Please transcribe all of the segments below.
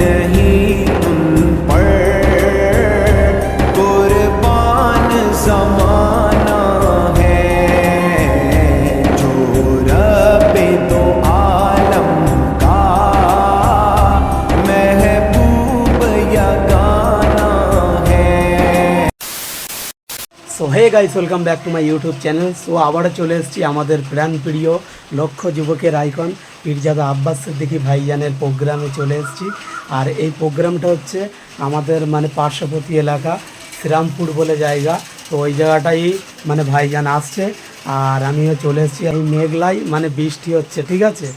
नहीं उन पर कुर्बान ज़माना है जो रब दो आलम का महबूब या गाना है। So hey guys, welcome back to my YouTube channel. So আবারও চলে এসেছি আমাদের প্রাণ প্রিয় লক্ষ যুবকের আইকন পীরজাদা আব্বাস সিদ্দিকী ভাইজানের প্রোগ্রামে চলে এসেছি। আর এই প্রোগ্রামটা হচ্ছে আমাদের মানে পার্শ্ববর্তী এলাকা শ্রীরামপুর বলে জায়গা। তো ওই জায়গাটাই মানে ভাইজান আসছে আর আমিও চলে এসেছি। এই মেঘলাই মানে বৃষ্টি হচ্ছে, ঠিক আছে,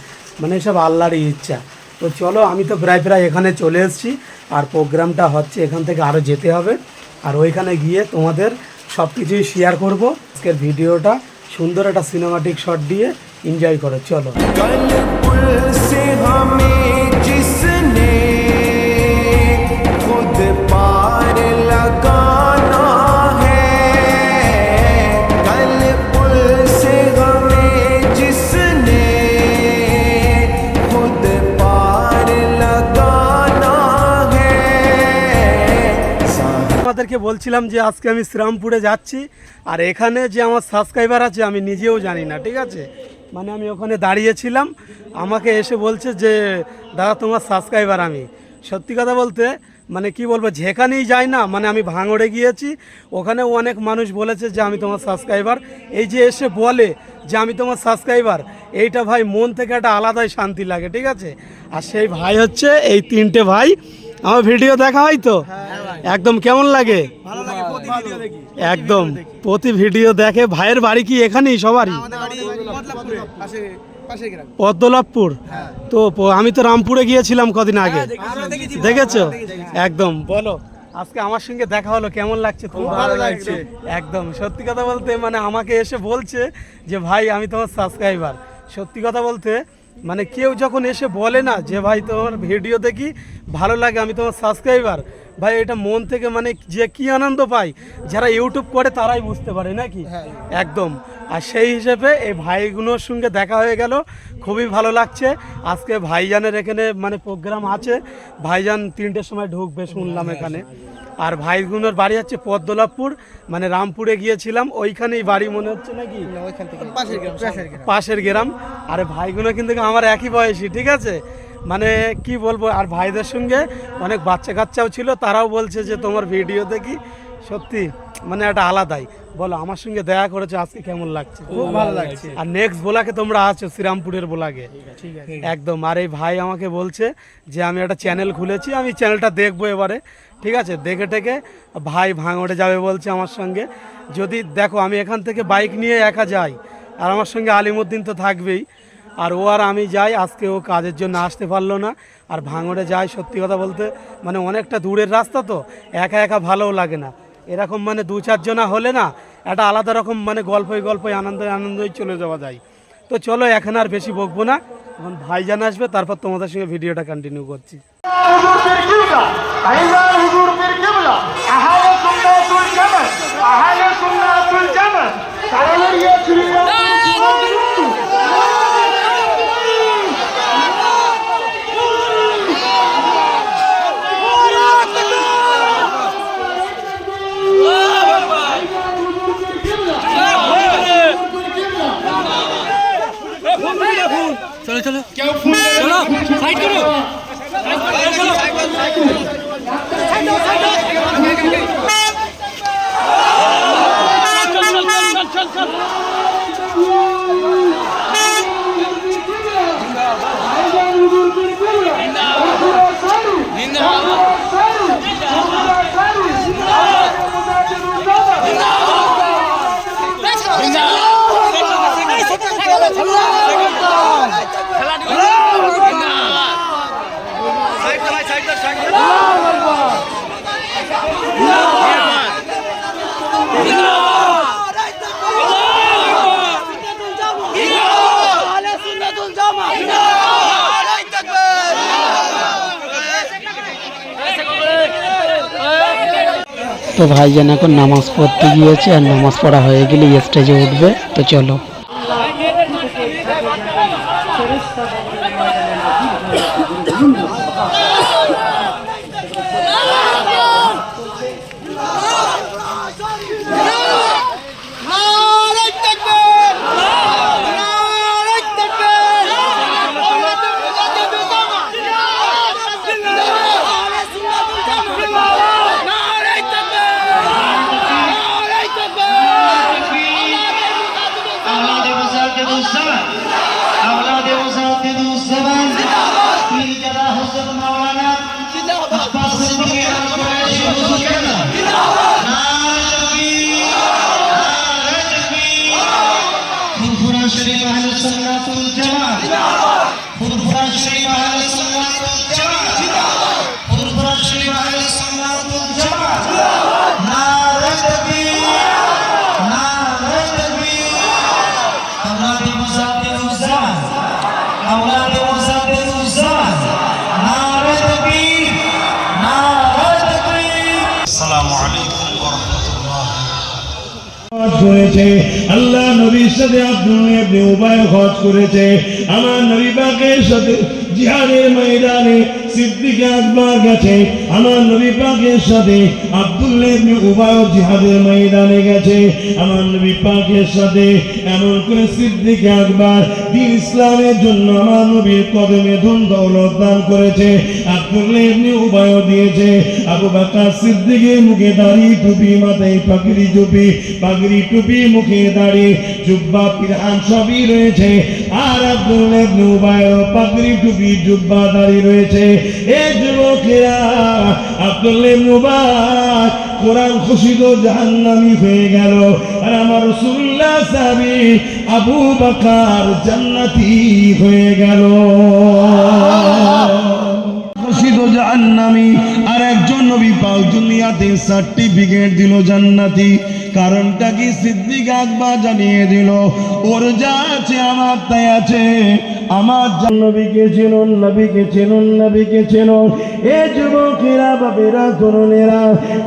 মানে সব আল্লাহরই ইচ্ছা। তো চলো, আমি তো প্রায় এখানে চলে এসেছি আর প্রোগ্রামটা হচ্ছে, এখান থেকে আরও যেতে হবে। আর ওইখানে গিয়ে তোমাদের সব কিছুই শেয়ার করবো। আজকের ভিডিওটা সুন্দর একটা সিনেমাটিক শট দিয়ে এনজয় করো, চলো। আপনাদেরকে বলছিলাম যে আজকে আমি শ্রীরামপুরে যাচ্ছি আর এখানে যে আমার সাবস্ক্রাইবার আছে আমি নিজেও জানি না, ঠিক আছে। মানে আমি ওখানে দাঁড়িয়েছিলাম, আমাকে এসে বলছে যে দাদা তোমার সাবস্ক্রাইবার আমি। সত্যি কথা বলতে মানে কি বলবো, যেখানেই যাই না, মানে আমি ভাঙড়ে গিয়েছি, ওখানেও অনেক মানুষ বলেছে যে আমি তোমার সাবস্ক্রাইবার। এই যে এসে বলে যে আমি তোমার সাবস্ক্রাইবার, এইটা ভাই মন থেকে একটা আলাদাই শান্তি লাগে, ঠিক আছে। আর সেই ভাই হচ্ছে এই তিনটে ভাই। আমার ভিডিও দেখা হয় তো একদম কেমন লাগে? একদম প্রতি ভিডিও দেখে। ভাইয়ের বাড়ি কি এখানেই সবারই? পদ্মলাভপুর। তো আমি তো রামপুরে গিয়েছিলাম কদিন আগে, দেখেছো? একদম বলো, আজকে আমার সঙ্গে দেখা হলো, কেমন লাগছে? খুব ভালো লাগছে একদম। সত্যি কথা বলতে মানে আমাকে এসে বলছে যে ভাই আমি তোমার সাবস্ক্রাইবার। সত্যি কথা বলতে মানে কেউ যখন এসে বলে না যে ভাই তোমার ভিডিও দেখি ভালো লাগে, আমি তোমার সাবস্ক্রাইবার, ভাই এটা মন থেকে মানে যে কি আনন্দ পাই, যারা ইউটিউব করে তারাই বুঝতে পারে নাকি। একদম। আর সেই হিসেবে এই ভাইগুলোর সঙ্গে দেখা হয়ে গেল, খুবই ভালো লাগছে। আজকে ভাইজানের এখানে মানে প্রোগ্রাম আছে, ভাইজান 3টের সময় ঢুকবে শুনলাম এখানে। আর ভাইগুলোর বাড়ি হচ্ছে পদ্মলাভপুর, মানে রামপুরে গিয়েছিলাম ওইখানেই বাড়ি মনে হচ্ছে নাকি, পাশের গ্রাম। আর ভাইগুলো কিন্তু আমার একই বয়সী, ঠিক আছে, মানে কি বলবো। আর ভাইদের সঙ্গে অনেক বাচ্চা কাচ্চাও ছিল, তারাও বলছে যে তোমার ভিডিও দেখি। সত্যি মানে একটা আলাদাই। বলো, আমার সঙ্গে দেখা করেছে, আজকে কেমন লাগছে? খুব ভালো লাগছে। আর নেক্সট ব্লগে তোমরা আছো, শ্রীরামপুরের ব্লগে, একদম। আর এই ভাই আমাকে বলছে যে আমি একটা চ্যানেল খুলেছি, আমি চ্যানেলটা দেখবো এবারে, ঠিক আছে। দেখে টেকে ভাই ভাঙড়ে যাবে বলছে আমার সঙ্গে। যদি দেখো আমি এখান থেকে বাইক নিয়ে একা যাই, আর আমার সঙ্গে আলিমুদ্দিন তো থাকবেই, আর ও আর আমি যাই। আজকে ও কাজের জন্য আসতে পারলো না, আর ভাঙড়ে যাই। সত্যি কথা বলতে মানে অনেকটা দূরের রাস্তা, তো একা একা ভালোও লাগে না। এরকম মানে 2-4 জনা হলে না একটা আলাদা রকম মানে গল্পই আনন্দই চলে যাওয়া যায়। তো চলো, এখন আর বেশি বকবো না, এখন ভাইজান আসবে, তারপর তোমাদের সঙ্গে ভিডিওটা কন্টিনিউ করছি। चलो चलो चलो साइड करो তো ভাইজান এখন নামাজ পড়তে গিয়েছে, আর নামাজ পড়া হয়ে গেলে স্টেজে উঠবে। তো চলো। ফুরফুরা শরীফ আহলুস সুন্নাত ওয়াল জামাত ফুরফুরা শরীফ আহলুস সুন্নাত ওয়াল জামাত ফুরফুরা শরীফ আহলুস সুন্নাত ওয়াল জামাত নারে তাকবীর নারে তাকবীর আওলাদে মুজাদ্দিদ উজ্জামান আওলাদে মুজাদ্দিদ উজ্জামান নারে তাকবীর নারে তাকবীর আসসালামু আলাইকুম ওয়া রাহমাতুল্লাহ করেছে আল্লাহ নবীর সাথে আব্দুল্লাহ ইবনে উবাই হজ করেছে আমার নবী পাকের সাথে জিহাদের ময়দানে সিদ্দিক আকবর গেছে আমার নবী পাকের সাথে আব্দুল্লাহ ইবনে উবাই জিহাদের ময়দানে গেছে আমার নবী পাকের সাথে এমন করে সিদ্দিক আকবর দ্বীন ইসলামের জন্য আমার নবীর কদমে ধন দৌলত দান করেছে আব্দুল্লাহ ইবনে উবাই দিয়েছে আবু বকর সিদ্দিকের মুখে দাড়ি টুপি মাথায় পাগড়ি টুপি মুখে দাড়ি জুব্বা পিরহান সবই রয়েছে আর আব্দুল্লাহ ইবনে উবাইয়ের পাগড়ি টুপি জুব্বা দাড়ি রয়েছে এই যুবকেরা আব্দুল্লাহ ইবনে উবাই কোরআন খুশিত জাহান্নামী হয়ে গেল আর আমার রাসূলুল্লাহ সাহাবী আবু বকর জান্নাতি হয়ে গেল খুশিত জাহান্নামী আর একজন নবী পাক দুনিয়াতে সার্টিফিকেট দিল জান্নাতি কারণটা কি সিদ্দিক আকবর জানিয়ে দিল ওর যা আছে আমার তাই আছে আমার নবীকে চিনুন নবীকে চিনুন নবীকে চিনুন এ যুবকেরা বাবেরা তরুণেরা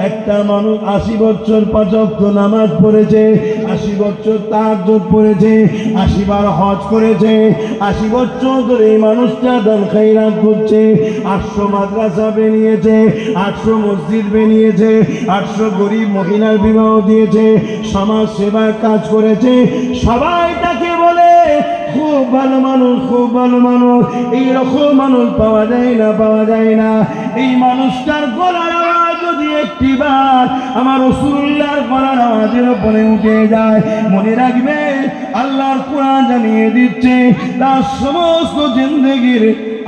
একটা মানুষ ৮০ বছর ৫ ওয়াক্ত নামাজ পড়েছে ৮০ বছর তাহাজ্জুদ পড়েছে ৮০ বার হজ করেছে ৮০ বছর ধরে এই মানুষটা দান খায়রাত করছে ৮০০ মাদ্রাসা বানিয়েছে ৮০০ মসজিদ বানিয়েছে ৮০০ গরিব মহিলার বিবাহ দিয়েছে সমাজ সেবার কাজ করেছে সবাই তাকে বলে খুব ভালো মানুষ খুব ভালো মানুষ এইরকম মানুষ পাওয়া যায় না এই মানুষটার গলার আওয়াজ যদি একটিবার আমার রাসূলুল্লাহর গলার আওয়াজের উপরে উঠে যায় মনে রাখবে আল্লাহর কোরআন জানিয়ে দিচ্ছে তার সমস্ত জিন্দেগির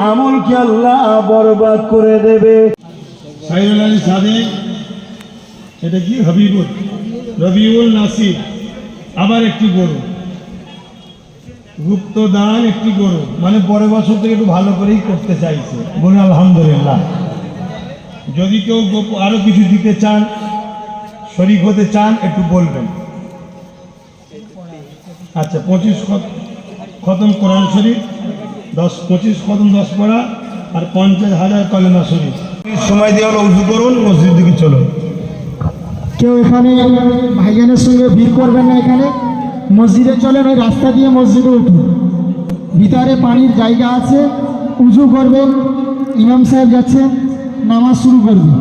আমলকে আল্লাহ বরবাদ করে দেবে সাইরুল আলী সাদেক এটা কি রবিউল নাসির আবার একটি গরু গুপ্ত দান একটি গরু মানে পরের বছর থেকে একটু ভালো করেই করতে চাইছে বলুন আলহামদুলিল্লাহ যদি কেউ আরো কিছু দিতে চান শরীক হতে চান একটু বলবেন আচ্ছা 25 খতম কোরআন শরীফ 25 খতম 10 পড়া আর 50,000 কলেমা শরীফ সময় দিয়ে হলো উজু করুন মসজিদ দিকে চলুন কেউ এখানে ভাইজানের সঙ্গে ভিড় করবেন না এখানে মসজিদে চলেন ওই রাস্তা দিয়ে মসজিদে উঠুন ভিতরে পানির জায়গা আছে উজু করবেন ইমাম সাহেব যাচ্ছেন নামাজ শুরু করবেন